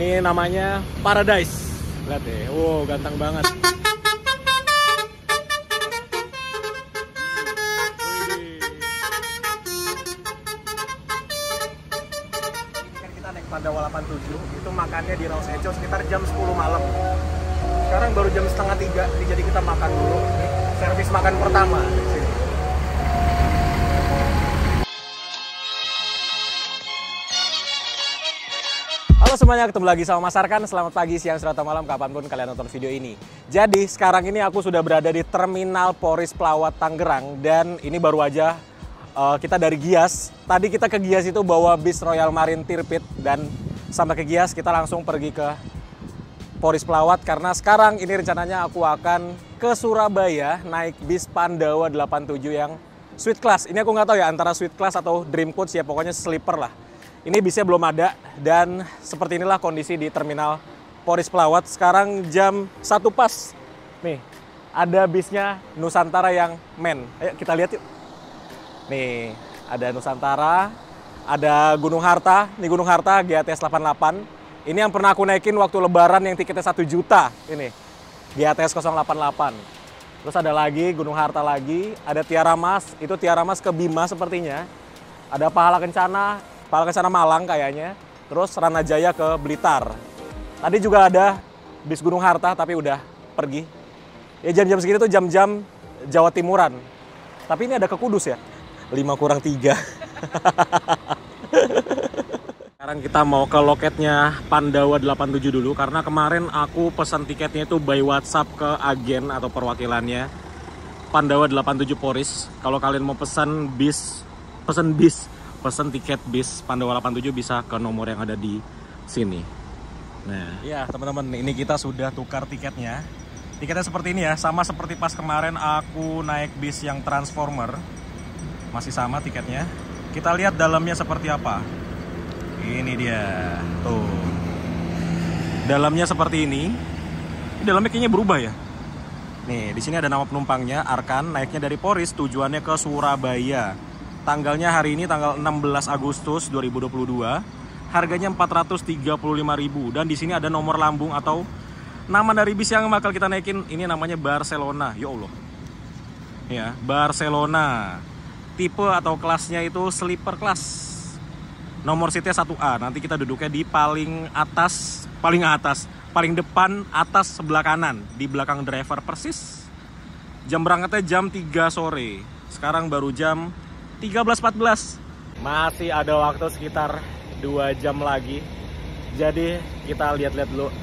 Ini namanya Paradise. Lihat deh, wow ganteng banget. Kita naik Pandawa 87, itu makannya di Raus Eco sekitar jam 10 malam. Sekarang baru jam setengah 3, jadi kita makan dulu. Servis makan pertama di sini. Halo semuanya, ketemu lagi sama Mas Arkan. Selamat pagi, siang, sore, atau malam, kapanpun kalian nonton video ini. Jadi sekarang ini aku sudah berada di Terminal Poris Pelawat Tangerang. Dan ini baru aja kita dari Gias. Tadi kita ke Gias itu bawa bis Royal Marine Tirpitz. Dan sampai ke Gias kita langsung pergi ke Poris Pelawat. Karena sekarang ini rencananya aku akan ke Surabaya naik bis Pandawa 87 yang Suite Class. Ini aku nggak tahu ya antara Suite Class atau Dream Coach ya, pokoknya sleeper lah. Ini bisnya belum ada dan seperti inilah kondisi di Terminal Poris Pelawat. Sekarang jam 1 pas. Nih, ada bisnya Nusantara yang men. Ayo kita lihat yuk. Nih, ada Nusantara, ada Gunung Harta. Ini Gunung Harta GATS 88. Ini yang pernah aku naikin waktu lebaran yang tiketnya 1 juta. Ini, GATS 088. Terus ada lagi Gunung Harta lagi, ada Tiara Mas. Itu Tiara Mas ke Bima sepertinya. Ada Pahala Kencana Malang kayaknya. Terus Ranajaya ke Blitar. Tadi juga ada bis Gunung Harta tapi udah pergi. Ya jam-jam segini tuh jam-jam Jawa Timuran. Tapi ini ada ke Kudus ya. 5 kurang 3. Sekarang kita mau ke loketnya Pandawa 87 dulu. Karena kemarin aku pesan tiketnya itu by WhatsApp ke agen atau perwakilannya Pandawa 87 Poris. Kalau kalian mau pesan tiket bis Pandawa 87 bisa ke nomor yang ada di sini. Nah, ya teman-teman, ini kita sudah tukar tiketnya. Tiketnya seperti ini ya, sama seperti pas kemarin aku naik bis yang Transformer. Masih sama tiketnya. Kita lihat dalamnya seperti apa. Ini dia, tuh. Dalamnya seperti ini. Dalamnya kayaknya berubah ya. Nih, di sini ada nama penumpangnya, Arkan, naiknya dari Poris, tujuannya ke Surabaya. Tanggalnya hari ini tanggal 16 Agustus 2022. Harganya 435.000 dan di sini ada nomor lambung atau nama dari bis yang bakal kita naikin. Ini namanya Barcelona. Ya Allah. Ya, Barcelona. Tipe atau kelasnya itu sleeper class. Nomor seatnya 1A. Nanti kita duduknya di paling depan atas sebelah kanan, di belakang driver persis. Jam berangkatnya jam 3 sore. Sekarang baru jam 13.14. Masih ada waktu sekitar 2 jam lagi. Jadi kita lihat-lihat dulu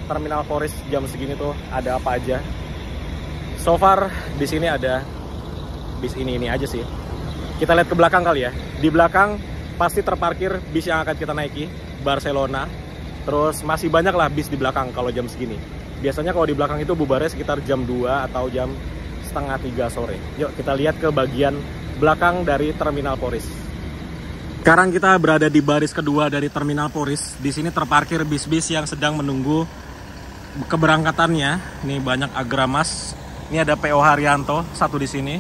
Terminal Poris jam segini tuh ada apa aja. So far di sini ada bis ini aja sih. Kita lihat ke belakang kali ya. Di belakang pasti terparkir bis yang akan kita naiki, Barcelona. Terus masih banyak lah bis di belakang kalau jam segini. Biasanya kalau di belakang itu bubarnya sekitar jam 2 atau jam setengah 3 sore. Yuk kita lihat ke bagian belakang dari Terminal Poris. Sekarang kita berada di baris kedua dari Terminal Poris. Di sini terparkir bis-bis yang sedang menunggu keberangkatannya. Ini banyak Agramas. Ini ada PO Haryanto satu di sini.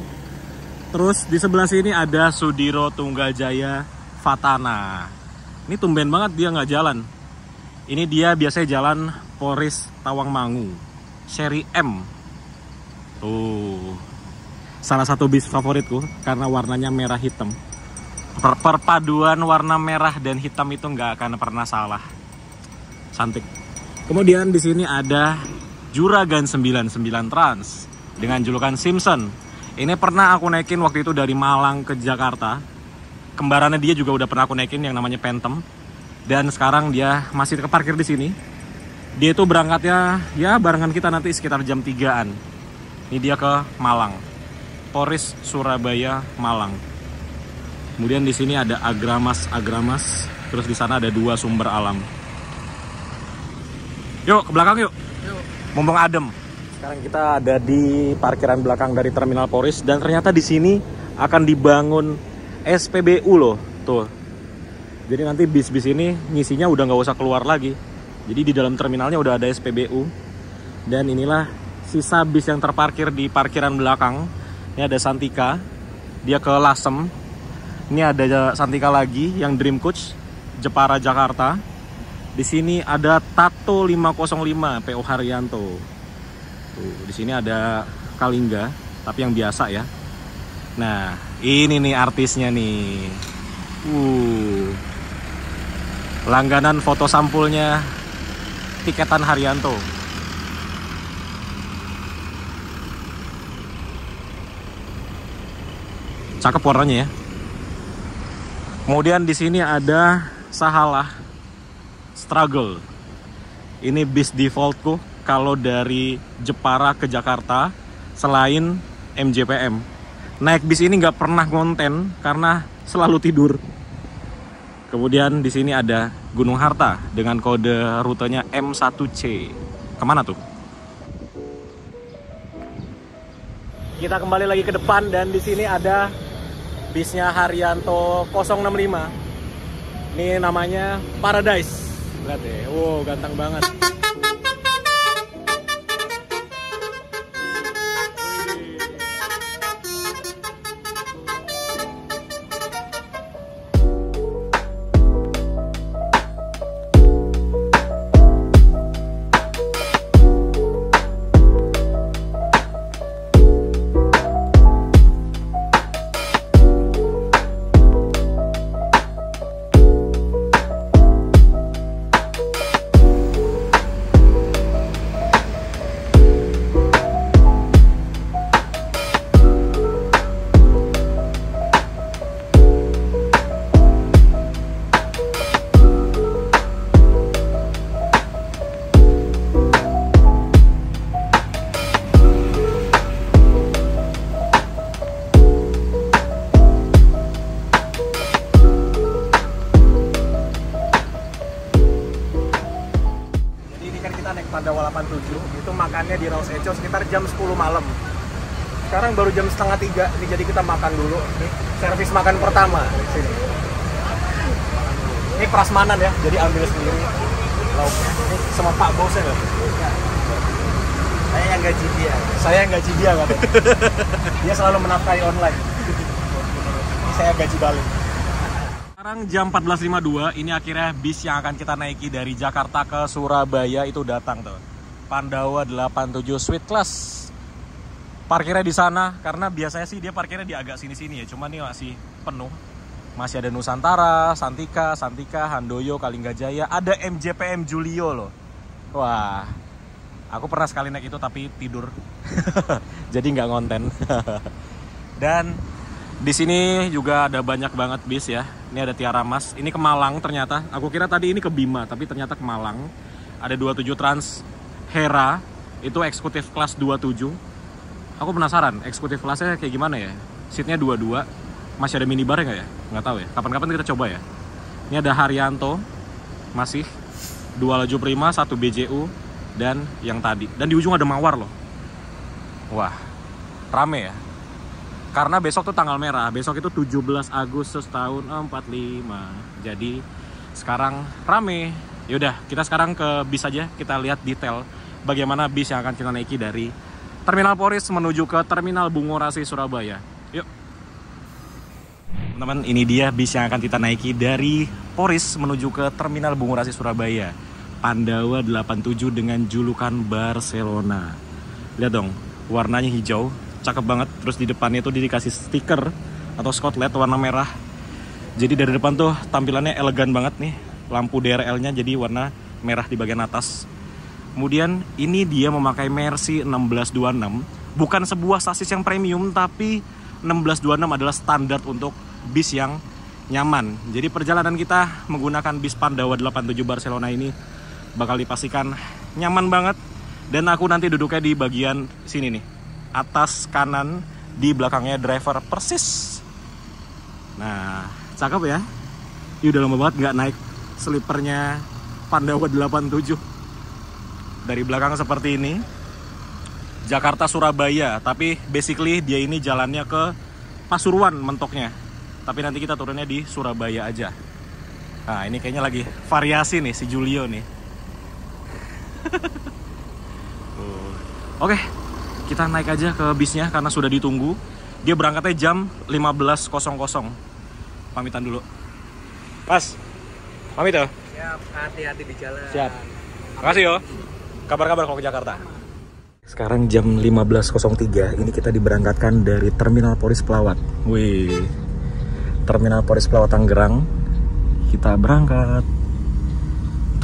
Terus di sebelah sini ada Sudiro Tunggajaya Fatana. Ini tumben banget dia nggak jalan. Ini dia biasanya jalan Poris Tawangmangu seri M. Tuh. Salah satu bis favoritku karena warnanya merah hitam. Perpaduan warna merah dan hitam itu nggak akan pernah salah. Cantik. Kemudian di sini ada Juragan 99 Trans dengan julukan Simpson. Ini pernah aku naikin waktu itu dari Malang ke Jakarta. Kembarannya dia juga udah pernah aku naikin yang namanya Phantom. Dan sekarang dia masih keparkir di sini. Dia itu berangkatnya ya barengan kita nanti sekitar jam 3-an. Ini dia ke Malang. Poris Surabaya Malang. Kemudian di sini ada Agramas. Terus di sana ada 2 sumber alam. Yuk ke belakang yuk. Mumpung adem. Sekarang kita ada di parkiran belakang dari Terminal Poris dan ternyata di sini akan dibangun SPBU loh. Tuh. Jadi nanti bis-bis ini ngisinya udah nggak usah keluar lagi. Jadi di dalam terminalnya udah ada SPBU. Dan inilah sisa bis yang terparkir di parkiran belakang. Ini ada Santika, dia ke Lasem. Ini ada Santika lagi yang Dream Coach, Jepara Jakarta. Di sini ada Tato 505 PO Haryanto. Tuh, di sini ada Kalingga, tapi yang biasa ya. Nah, ini nih artisnya nih. Langganan foto sampulnya tiketan Haryanto. Cakep warnanya ya. Kemudian di sini ada Sahalah Struggle. Ini bis defaultku kalau dari Jepara ke Jakarta selain MJPM. Naik bis ini nggak pernah ngonten karena selalu tidur. Kemudian di sini ada Gunung Harta dengan kode rutenya M1C. Kemana tuh? Kita kembali lagi ke depan dan di sini ada bisnya Haryanto 065. Ini namanya Paradise. Lihat deh, wow ganteng banget. Pandawa 87 itu makannya di Raus Echo sekitar jam 10 malam. Sekarang baru jam setengah 3 nih, jadi kita makan dulu. Nih, servis makan pertama di sini. Ini prasmanan ya, jadi ambil sendiri lauknya. Ini sama Pak Bosnya loh. Saya yang gaji dia. Saya yang gaji dia katanya. Dia selalu menafkahi online. Ini saya gaji balik. Sekarang jam 14.52, ini akhirnya bis yang akan kita naiki dari Jakarta ke Surabaya itu datang tuh. Pandawa 87 Suite Class. Parkirnya di sana, karena biasanya sih dia parkirnya di agak sini-sini ya, cuman ini masih penuh. Masih ada Nusantara, Santika, Handoyo, Kalinggajaya, ada MJPM Julio loh. Wah, aku pernah sekali naik itu tapi tidur. Jadi nggak ngonten. Dan di sini juga ada banyak banget bis ya. Ini ada Tiara Mas. Ini ke Malang ternyata. Aku kira tadi ini ke Bima, tapi ternyata ke Malang. Ada 27 Trans Hera. Itu eksekutif kelas 27. Aku penasaran, eksekutif kelasnya kayak gimana ya? Seatnya 22. Masih ada minibar nggak ya? Nggak tahu ya. Kapan-kapan kita coba ya. Ini ada Haryanto. Masih 2 laju prima, 1 BJU. Dan yang tadi. Dan di ujung ada Mawar loh. Wah, rame ya. Karena besok tuh tanggal merah, besok itu 17 Agustus tahun 45. Jadi sekarang rame. Yaudah, kita sekarang ke bis aja, kita lihat detail bagaimana bis yang akan kita naiki dari Terminal Poris menuju ke Terminal Bungorasi Surabaya. Yuk. Teman-teman, ini dia bis yang akan kita naiki dari Poris menuju ke Terminal Bungorasi Surabaya. Pandawa 87 dengan julukan Barcelona. Lihat dong, warnanya hijau. Cakep banget, terus di depannya tuh dikasih stiker atau skotlet warna merah. Jadi dari depan tuh tampilannya elegan banget nih. Lampu DRL-nya jadi warna merah di bagian atas. Kemudian ini dia memakai Mercy 1626. Bukan sebuah sasis yang premium, tapi 1626 adalah standar untuk bis yang nyaman. Jadi perjalanan kita menggunakan bis Pandawa 87 Barcelona ini bakal dipastikan nyaman banget. Dan aku nanti duduknya di bagian sini nih, atas kanan, di belakangnya driver persis. Nah, cakep ya. Ini udah lama banget nggak naik slipernya Pandawa 87. Dari belakang seperti ini, Jakarta Surabaya, tapi basically dia ini jalannya ke Pasuruan mentoknya. Tapi nanti kita turunnya di Surabaya aja. Nah, ini kayaknya lagi variasi nih si Julio nih. Oke. Kita naik aja ke bisnya karena sudah ditunggu. Dia berangkatnya jam 15.00. Pamitan dulu. Mas, pamit ya. Siap, hati-hati di jalan. Siap. Makasih yo. Kabar-kabar kalau ke Jakarta. Sekarang jam 15.03, ini kita diberangkatkan dari Terminal Poris Pelawat. Wih, Terminal Poris Pelawat Tangerang. Kita berangkat.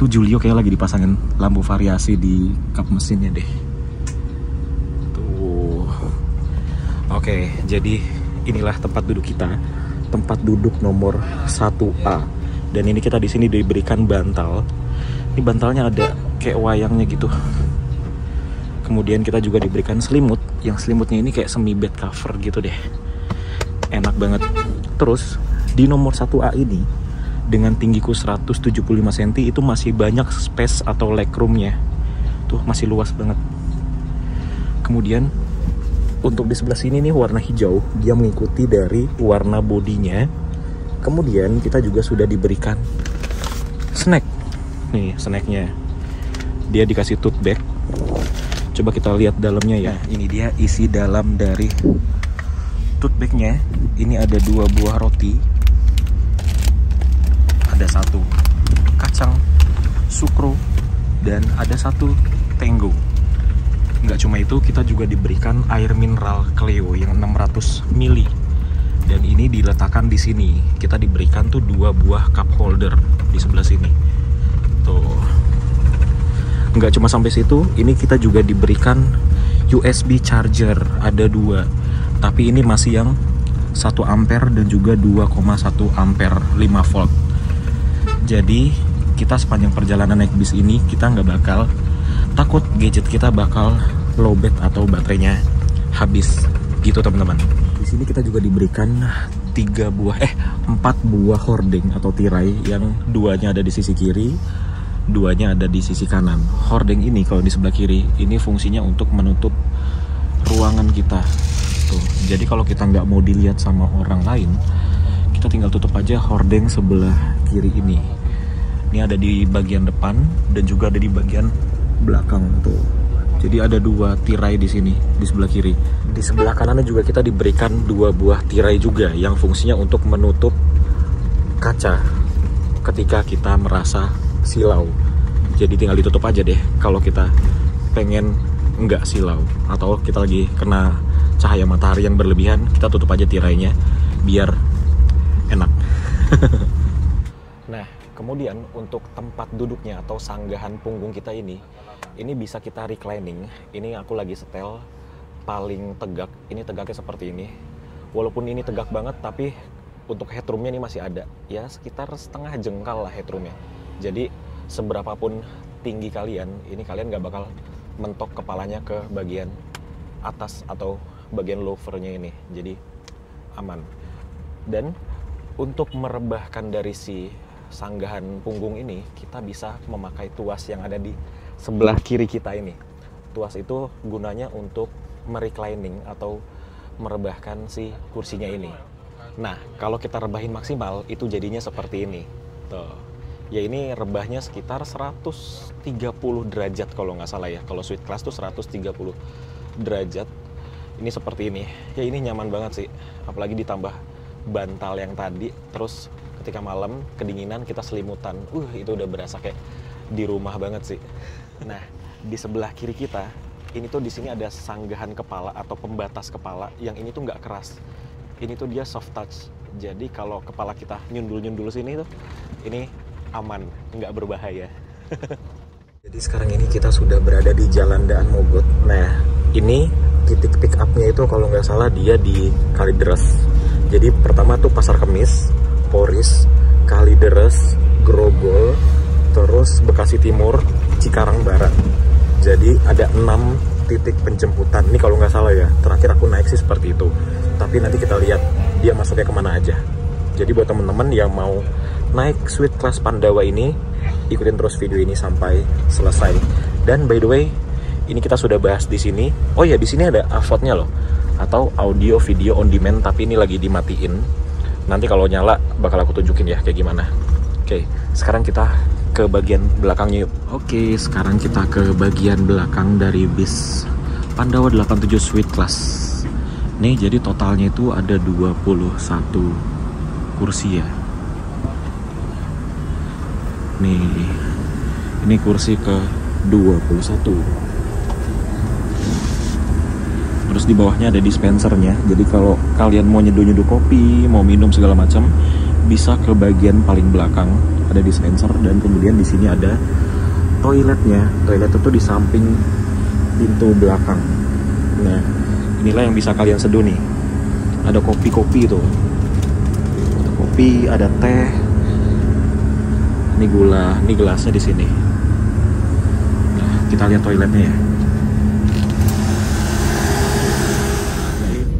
Tuh Julio kayak lagi dipasangin lampu variasi di kap mesinnya deh. Tuh. Oke, jadi inilah tempat duduk kita. Tempat duduk nomor 1A. Dan ini kita di sini diberikan bantal. Ini bantalnya ada kayak wayangnya gitu. Kemudian kita juga diberikan selimut. Yang selimutnya ini kayak semi bed cover gitu deh. Enak banget. Terus di nomor 1A ini dengan tinggiku 175 cm itu masih banyak space atau legroomnya. Tuh masih luas banget. Kemudian untuk di sebelah sini nih warna hijau, dia mengikuti dari warna bodinya. Kemudian kita juga sudah diberikan snack. Nih snacknya. Dia dikasih tote bag. Coba kita lihat dalamnya ya. Nah, ini dia isi dalam dari tote bagnya. Ini ada 2 buah roti. Ada 1 kacang sukro dan ada 1 tenggo. Nggak cuma itu, kita juga diberikan air mineral Cleo yang 600 ml. Dan ini diletakkan di sini. Kita diberikan tuh 2 buah cup holder di sebelah sini. Tuh. Nggak cuma sampai situ, ini kita juga diberikan USB charger, ada 2. Tapi ini masih yang 1 ampere dan juga 2,1 ampere 5 volt. Jadi kita sepanjang perjalanan naik bis ini kita nggak bakal takut gadget kita bakal lowbat atau baterainya habis gitu teman-teman. Di sini kita juga diberikan 4 buah hordeng atau tirai yang 2-nya ada di sisi kiri, 2-nya ada di sisi kanan. Hordeng ini kalau di sebelah kiri ini fungsinya untuk menutup ruangan kita. Tuh. Jadi kalau kita nggak mau dilihat sama orang lain, kita tinggal tutup aja hordeng sebelah kiri ini. Ini ada di bagian depan dan juga ada di bagian belakang tuh. Jadi ada 2 tirai di sini di sebelah kiri. Di sebelah kanannya juga kita diberikan 2 buah tirai juga yang fungsinya untuk menutup kaca ketika kita merasa silau. Jadi tinggal ditutup aja deh kalau kita pengen nggak silau atau kita lagi kena cahaya matahari yang berlebihan, kita tutup aja tirainya biar enak. Nah, kemudian untuk tempat duduknya atau sanggahan punggung kita ini bisa kita reclining. Ini aku lagi setel paling tegak. Ini tegaknya seperti ini. Walaupun ini tegak banget, tapi untuk headroomnya ini masih ada. Ya sekitar setengah jengkal lah headroomnya. Jadi seberapapun tinggi kalian, ini kalian nggak bakal mentok kepalanya ke bagian atas atau bagian lowernya ini. Jadi aman. Dan untuk merebahkan dari si sanggahan punggung ini, kita bisa memakai tuas yang ada di sebelah kiri kita ini. Tuas itu gunanya untuk mereclining atau merebahkan si kursinya ini. Nah, kalau kita rebahin maksimal, itu jadinya seperti ini. Tuh. Ya ini rebahnya sekitar 130 derajat kalau nggak salah ya. Kalau suite class tuh 130 derajat. Ini seperti ini. Ya ini nyaman banget sih. Apalagi ditambah bantal yang tadi. Terus ketika malam kedinginan kita selimutan. Itu udah berasa kayak di rumah banget sih. Nah, di sebelah kiri kita ini tuh di sini ada sanggahan kepala atau pembatas kepala yang ini tuh nggak keras. Ini tuh dia soft touch. Jadi kalau kepala kita nyundul-nyundul sini tuh ini aman, nggak berbahaya. Jadi sekarang ini kita sudah berada di Jalan Daan Mogot. Nah, ini titik pick up-nya itu kalau nggak salah dia di Kalideres. Jadi pertama tuh Pasar Kemis, Poris, Kalideres, Grogol, terus Bekasi Timur, Cikarang Barat. Jadi ada 6 titik penjemputan. Ini kalau nggak salah ya, terakhir aku naik sih seperti itu. Tapi nanti kita lihat dia masuknya kemana aja. Jadi buat temen-temen yang mau naik suite kelas Pandawa ini, ikutin terus video ini sampai selesai. Dan by the way, ini kita sudah bahas di sini. Oh ya, di sini ada AVOD-nya loh, atau audio video on demand, tapi ini lagi dimatiin. Nanti kalau nyala bakal aku tunjukin ya kayak gimana. Oke, sekarang kita ke bagian belakangnya yuk. Oke, sekarang kita ke bagian belakang dari bis Pandawa 87 Suite Class. Nih, jadi totalnya itu ada 21 kursi ya. Nih, ini kursi ke 21. Terus di bawahnya ada dispensernya. Jadi kalau kalian mau nyeduh-nyeduh kopi, mau minum segala macam, bisa ke bagian paling belakang ada dispenser, dan kemudian di sini ada toiletnya. Toilet itu di samping pintu belakang. Nah, inilah yang bisa kalian seduh nih. Ada kopi-kopi tuh. Ada kopi, ada teh. Ini gula, ini gelasnya di sini. Nah, kita lihat toiletnya ya.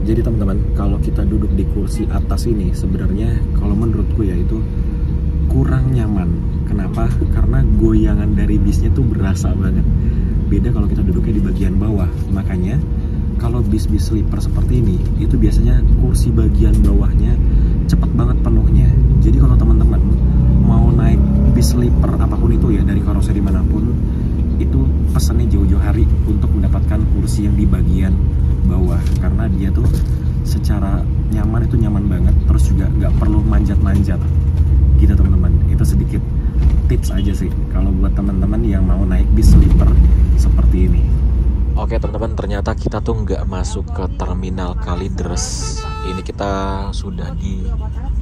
Jadi teman-teman, kalau kita duduk di kursi atas ini, sebenarnya kalau menurutku ya itu kurang nyaman. Kenapa? Karena goyangan dari bisnya tuh berasa banget. Beda kalau kita duduknya di bagian bawah. Makanya kalau bis-bis sleeper seperti ini, itu biasanya kursi bagian bawahnya cepet banget penuhnya. Jadi kalau teman-teman mau naik bis sleeper apapun itu ya, dari karoseri manapun, itu pesannya jauh-jauh hari untuk mendapatkan kursi yang di bagian bawah, karena dia tuh secara nyaman itu nyaman banget, terus juga nggak perlu manjat-manjat gitu teman-teman. Itu sedikit tips aja sih kalau buat teman-teman yang mau naik bis sleeper seperti ini. Oke teman-teman, ternyata kita tuh nggak masuk ke terminal Kalideres. Ini kita sudah di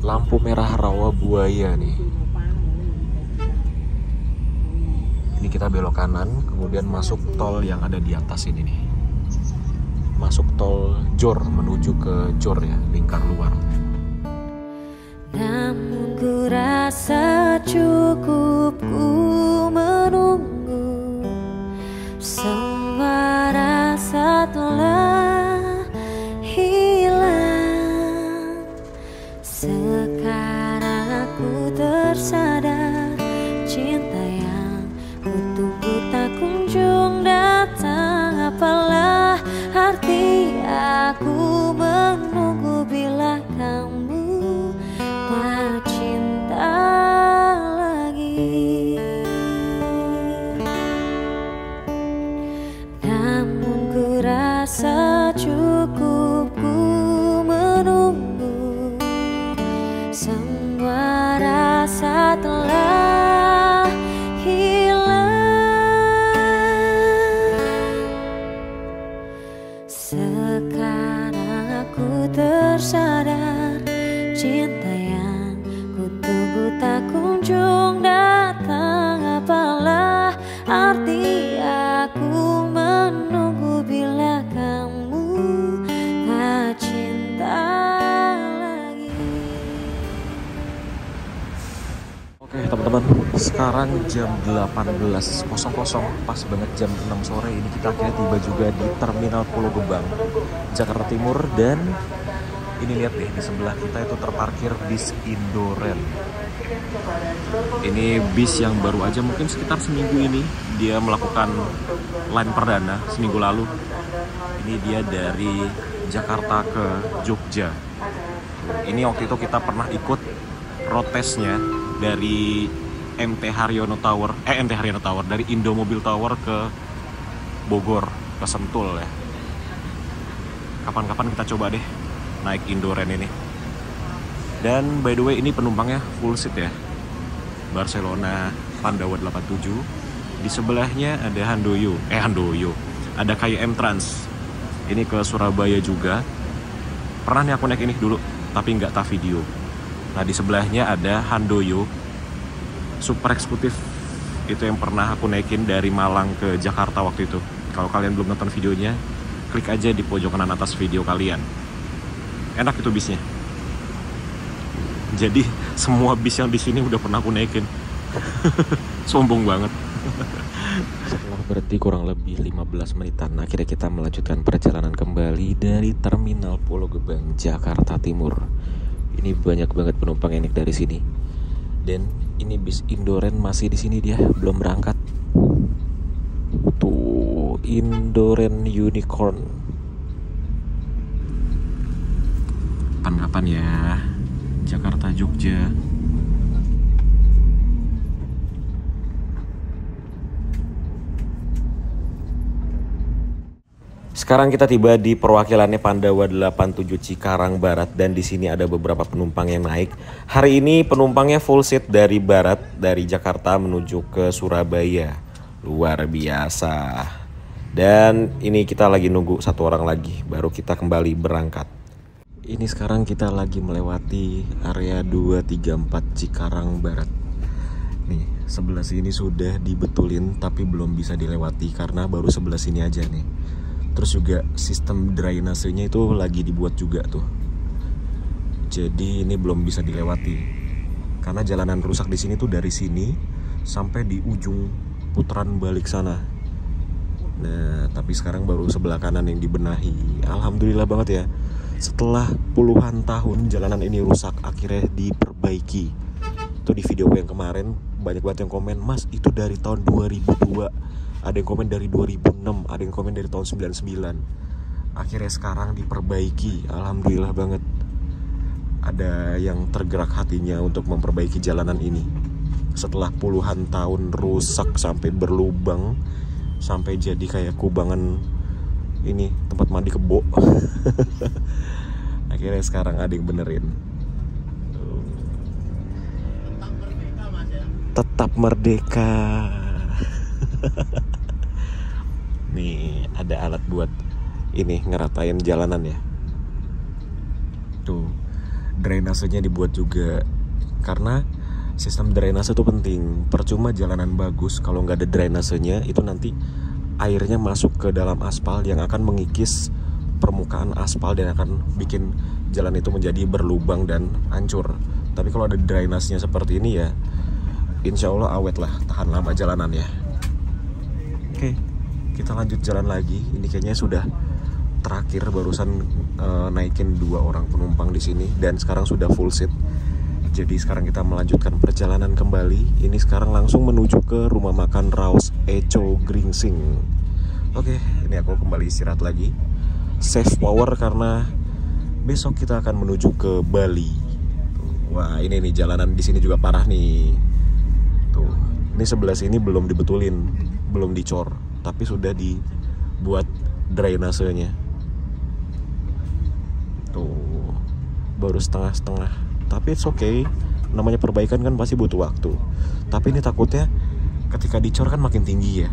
lampu merah Rawabuaya nih. Ini kita belok kanan, kemudian masuk tol yang ada di atas ini nih. Masuk tol Jor menuju ke Jor ya, lingkar luar. Namun ku rasa cukup ku menunggu, semua rasa telah hilang. Sekarang aku tersadar, cinta yang ku tunggu tak kunjung datang. Apalah arti aku menunggu bila kamu tak cinta lagi. Namun ku rasa cukup ku menunggu, semua rasa telah hilang. Sekarang aku tersadar, cinta yang ku tunggu tak kunjung datang. Apalah arti aku menunggu bila kamu tak cinta lagi. Oke teman-teman, sekarang jam 18.00, pas banget jam 6 sore ini kita akhirnya tiba juga di Terminal Pulau Gebang, Jakarta Timur. Dan ini lihat deh, di sebelah kita itu terparkir bis Indoren. Ini bis yang baru aja mungkin sekitar seminggu ini dia melakukan line perdana, seminggu lalu. Ini dia dari Jakarta ke Jogja. Ini waktu itu kita pernah ikut road testnya dari MT Haryono Tower, dari Indomobil Tower ke Bogor, ke Sentul ya. Kapan-kapan kita coba deh naik Indoren ini. Dan by the way ini penumpangnya full seat ya. Barcelona Pandawa 87. Di sebelahnya ada Handoyo. Ada KM Trans. Ini ke Surabaya juga. Pernah nih aku naik ini dulu, tapi nggak tak video. Nah di sebelahnya ada Handoyo Super Eksekutif. Itu yang pernah aku naikin dari Malang ke Jakarta waktu itu. Kalau kalian belum nonton videonya, klik aja di pojok kanan atas video kalian. Enak itu bisnya. Jadi semua bis yang di sini udah pernah aku naikin. Sombong banget. Setelah berhenti kurang lebih 15 menitan, akhirnya kita melanjutkan perjalanan kembali dari Terminal Pulau Gebang, Jakarta Timur. Ini banyak banget penumpang yang naik dari sini. Dan ini bis Indoren masih di sini, dia belum berangkat. Tuh, Indoren Unicorn. Kapan-kapan ya, Jakarta Jogja. Sekarang kita tiba di perwakilannya Pandawa 87 Cikarang Barat dan di sini ada beberapa penumpang yang naik. Hari ini penumpangnya full seat dari barat, dari Jakarta menuju ke Surabaya. Luar biasa. Dan ini kita lagi nunggu satu orang lagi, baru kita kembali berangkat. Ini sekarang kita lagi melewati area 234 Cikarang Barat. Nih, sebelah sini sudah dibetulin tapi belum bisa dilewati karena baru sebelah sini aja nih. Terus juga sistem drainasenya itu lagi dibuat juga tuh. Jadi ini belum bisa dilewati. Karena jalanan rusak di sini tuh dari sini sampai di ujung putaran balik sana. Nah, tapi sekarang baru sebelah kanan yang dibenahi. Alhamdulillah banget ya. Setelah puluhan tahun jalanan ini rusak, akhirnya diperbaiki. Itu di video yang kemarin banyak banget yang komen, "Mas, itu dari tahun 2002." Ada yang komen dari 2006, ada yang komen dari tahun 99. Akhirnya sekarang diperbaiki, alhamdulillah banget. Ada yang tergerak hatinya untuk memperbaiki jalanan ini. Setelah puluhan tahun rusak sampai berlubang, sampai jadi kayak kubangan ini tempat mandi kebo. Akhirnya sekarang ada yang benerin. Tetap merdeka. Nih ada alat buat ini ngeratain jalanan ya. Tuh drainasenya dibuat juga karena sistem drainase itu penting. Percuma jalanan bagus kalau nggak ada drainasenya, itu nanti airnya masuk ke dalam aspal yang akan mengikis permukaan aspal dan akan bikin jalan itu menjadi berlubang dan hancur. Tapi kalau ada drainasenya seperti ini ya, insya Allah awet lah, tahan lama jalanan ya. Oke, kita lanjut jalan lagi. Ini kayaknya sudah terakhir, barusan naikin 2 orang penumpang di sini dan sekarang sudah full seat. Jadi sekarang kita melanjutkan perjalanan kembali. Ini sekarang langsung menuju ke rumah makan Raos Echo Gringsing. Oke, ini aku kembali istirahat lagi. Save power karena besok kita akan menuju ke Bali. Wah, ini nih jalanan di sini juga parah nih. Tuh, ini sebelah sini belum dibetulin, belum dicor, tapi sudah dibuat drainasenya. Tuh, baru setengah-setengah. Tapi it's okay, namanya perbaikan kan pasti butuh waktu. Tapi ini takutnya ketika dicor kan makin tinggi ya.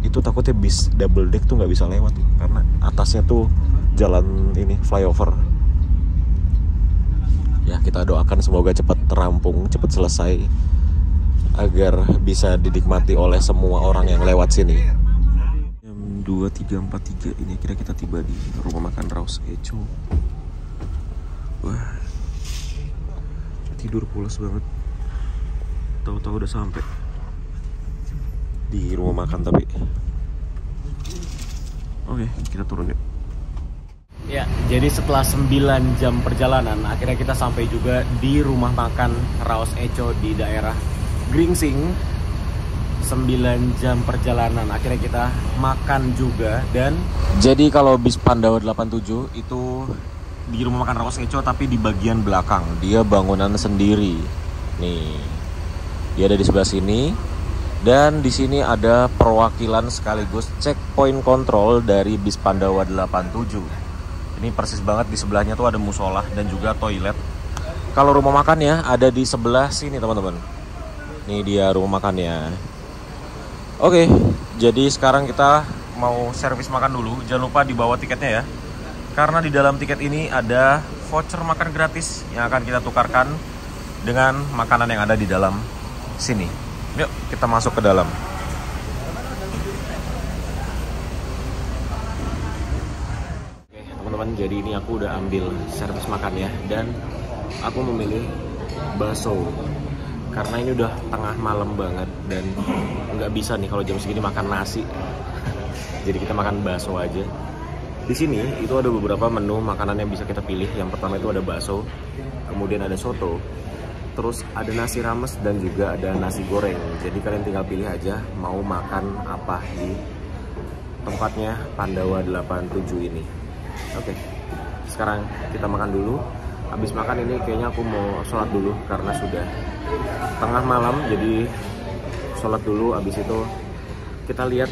Itu takutnya bis double deck tuh nggak bisa lewat karena atasnya tuh jalan ini flyover. Ya kita doakan semoga cepat terampung, cepat selesai agar bisa dinikmati oleh semua orang yang lewat sini. Jam 23.43 ini kira kita tiba di rumah makan Raos Echo. Wah, tidur pulas banget. Tahu-tahu udah sampai di rumah makan tapi. Oke, kita turun yuk. Ya, jadi setelah 9 jam perjalanan akhirnya kita sampai juga di rumah makan Raos Echo di daerah Gringsing. 9 jam perjalanan akhirnya kita makan juga. Dan jadi kalau bis Pandawa 87 itu di rumah makan Raos Echo tapi di bagian belakang, dia bangunan sendiri. Nih, dia ada di sebelah sini. Dan di sini ada perwakilan sekaligus checkpoint control dari bis Pandawa 87. Ini persis banget di sebelahnya tuh ada musola dan juga toilet. Kalau rumah makannya ada di sebelah sini teman-teman. Ini dia rumah makannya. Oke, jadi sekarang kita mau servis makan dulu. Jangan lupa dibawa tiketnya ya. Karena di dalam tiket ini ada voucher makan gratis yang akan kita tukarkan dengan makanan yang ada di dalam sini. Yuk, kita masuk ke dalam. Oke, teman-teman, jadi ini aku udah ambil servis makan ya. Dan aku memilih bakso. Karena ini udah tengah malam banget dan nggak bisa nih kalau jam segini makan nasi. Jadi kita makan bakso aja. Di sini itu ada beberapa menu makanan yang bisa kita pilih. Yang pertama itu ada bakso, kemudian ada soto, terus ada nasi rames dan juga ada nasi goreng. Jadi kalian tinggal pilih aja mau makan apa di tempatnya Pandawa 87 ini. Oke, sekarang kita makan dulu. Habis makan ini kayaknya aku mau sholat dulu karena sudah tengah malam. Jadi sholat dulu, habis itu kita lihat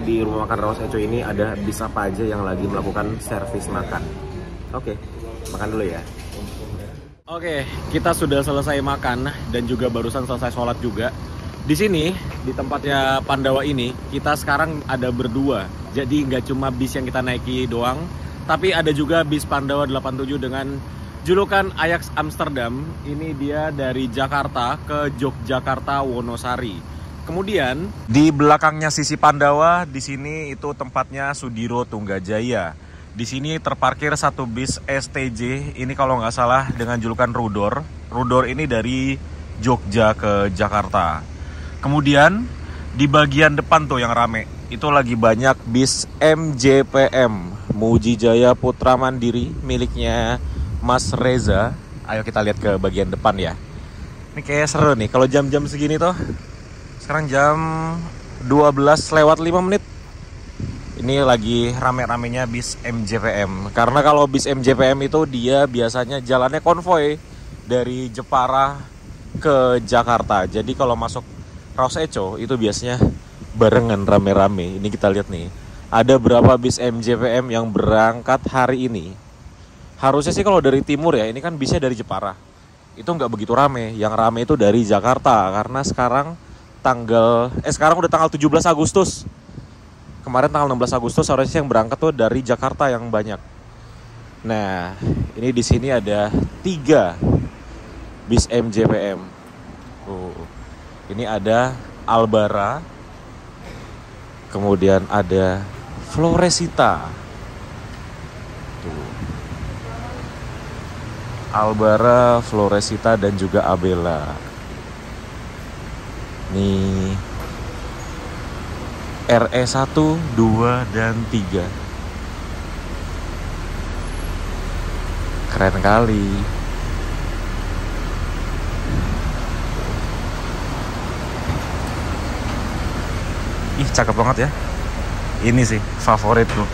di rumah makan Raos Eco ini ada bis apa aja yang lagi melakukan servis makan. Oke, makan dulu ya. Oke, kita sudah selesai makan dan juga barusan selesai sholat juga. Di sini, di tempatnya Pandawa ini, kita sekarang ada berdua. Jadi nggak cuma bis yang kita naiki doang, tapi ada juga bis Pandawa 87 dengan julukan Ajax Amsterdam. Ini dia dari Jakarta ke Yogyakarta Wonosari. Kemudian di belakangnya sisi Pandawa, di sini itu tempatnya Sudiro Tunggajaya. Di sini terparkir satu bis STJ. Ini kalau nggak salah dengan julukan Rudor. Rudor ini dari Jogja ke Jakarta. Kemudian di bagian depan tuh yang rame, itu lagi banyak bis MJPM, Muji Jaya Putra Mandiri, miliknya Mas Reza. Ayo kita lihat ke bagian depan ya. Ini kayak seru nih kalau jam-jam segini tuh. Sekarang jam 12:05. Ini lagi rame-ramenya bis MJPM. Karena kalau bis MJPM itu dia biasanya jalannya konvoy dari Jepara ke Jakarta. Jadi kalau masuk Raos Eco itu biasanya barengan rame-rame. Ini kita lihat nih, ada berapa bis MJPM yang berangkat hari ini. Harusnya sih kalau dari timur ya, ini kan bisnya dari Jepara, itu nggak begitu rame. Yang rame itu dari Jakarta, karena sekarang sekarang udah tanggal 17 Agustus. Kemarin tanggal 16 Agustus harusnya yang berangkat tuh dari Jakarta yang banyak. Nah, ini di sini ada 3 bis MJPM. Ini ada Albara, kemudian ada Floresita. Tuh. Albara, Floresita, dan juga Abela. Nih RE 1, 2, dan 3. Keren kali. Ih, cakep banget ya. Ini sih favoritku.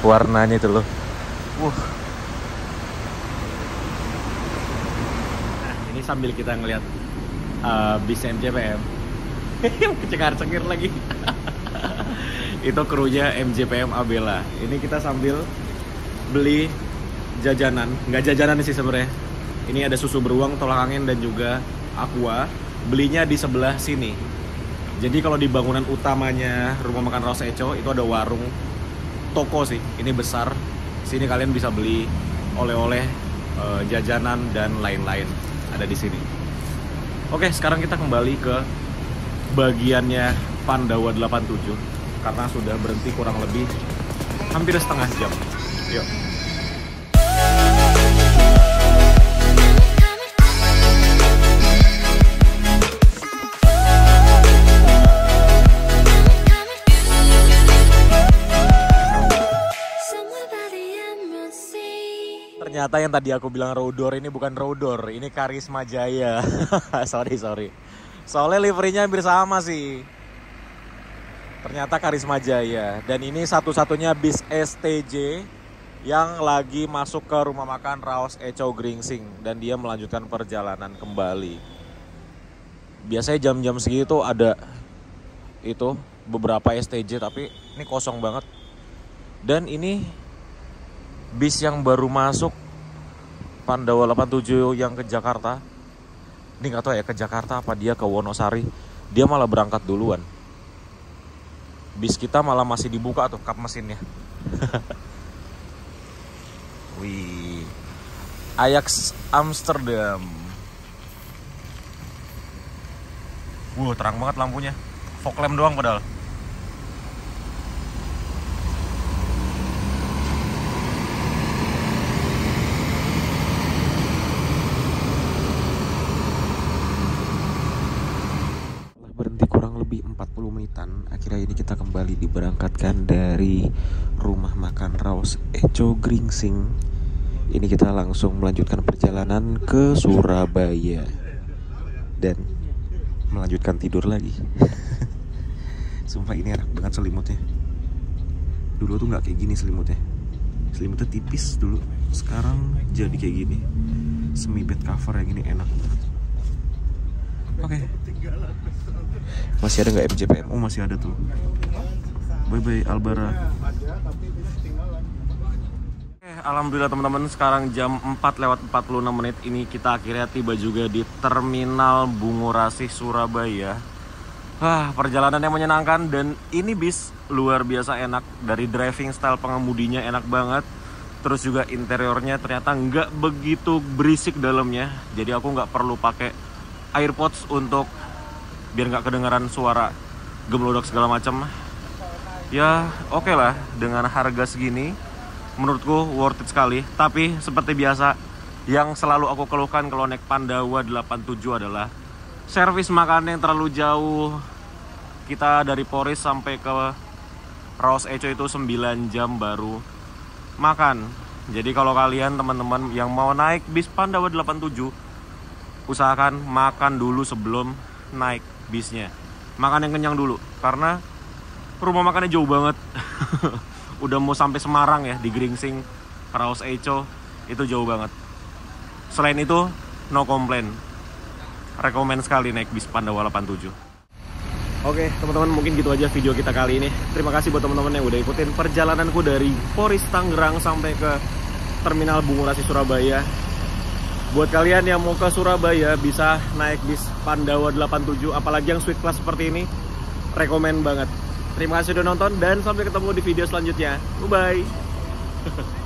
Warnanya itu loh. Nah, ini sambil kita ngeliat bis MJPM. Kecengar-cengir lagi. Itu krunya MJPM Abela. Ini kita sambil beli jajanan. Nggak jajanan sih sebenarnya. Ini ada susu beruang, tolak angin, dan juga aqua. Belinya di sebelah sini. Jadi kalau di bangunan utamanya rumah makan Raos Eco itu ada warung, toko sih. Ini besar. Sini kalian bisa beli oleh-oleh, jajanan, dan lain-lain. Ada di sini. Oke, sekarang kita kembali ke bagiannya Pandawa 87 karena sudah berhenti kurang lebih hampir setengah jam. Yuk. Ternyata yang tadi aku bilang Rudor ini bukan Rudor, ini Karisma Jaya. sorry. Soalnya liverynya hampir sama sih. Ternyata Karisma Jaya. Dan ini satu-satunya bis STJ yang lagi masuk ke rumah makan Raos Eco Gringsing. Dan dia melanjutkan perjalanan kembali. Biasanya jam-jam segitu ada itu beberapa STJ, tapi ini kosong banget. Dan ini bis yang baru masuk Pandawa 87 yang ke Jakarta. Ini gak tahu ya ke Jakarta apa dia ke Wonosari. Dia malah berangkat duluan. Bis kita malah masih dibuka tuh kap mesinnya. Wih, Ajax Amsterdam. Terang banget lampunya. Fog lamp doang padahal. Berhenti kurang lebih 40 menitan. Akhirnya ini kita kembali diberangkatkan dari rumah makan Raos Eco Gringsing. Ini kita langsung melanjutkan perjalanan ke Surabaya dan melanjutkan tidur lagi. Sumpah ini enak banget selimutnya. Dulu tuh nggak kayak gini selimutnya. Selimutnya tipis dulu. Sekarang jadi kayak gini. Semi bed cover yang ini enak banget. Oke. Masih ada nggak MJPM? Oh masih ada tuh. Bye-bye Albara. Alhamdulillah teman-teman, sekarang jam 4:46 ini kita akhirnya tiba juga di Terminal Bungurasi Surabaya. Perjalanannya menyenangkan dan ini bis luar biasa enak. Dari driving style pengemudinya enak banget. Terus juga interiornya ternyata nggak begitu berisik dalamnya. Jadi aku nggak perlu pakai AirPods untuk biar nggak kedengaran suara gemelodak segala macam. Ya oke lah, dengan harga segini menurutku worth it sekali. Tapi seperti biasa, yang selalu aku keluhkan kalau naik Pandawa 87 adalah servis makanan yang terlalu jauh. Kita dari Poris sampai ke Raos Echo itu 9 jam baru makan. Jadi kalau kalian teman-teman yang mau naik bis Pandawa 87, usahakan makan dulu sebelum naik bisnya. Makan yang kenyang dulu, karena rumah makannya jauh banget. Udah mau sampai Semarang ya, di Gringsing, Raos Echo, itu jauh banget. Selain itu, no complain. Rekomen sekali naik bis Pandawa 87. Oke, teman-teman, mungkin gitu aja video kita kali ini. Terima kasih buat teman-teman yang udah ikutin perjalananku dari Poris Tangerang sampai ke Terminal Bungurasi Surabaya. Buat kalian yang mau ke Surabaya bisa naik bis Pandawa 87, apalagi yang suite class seperti ini, rekomen banget. Terima kasih sudah nonton dan sampai ketemu di video selanjutnya. Bye-bye.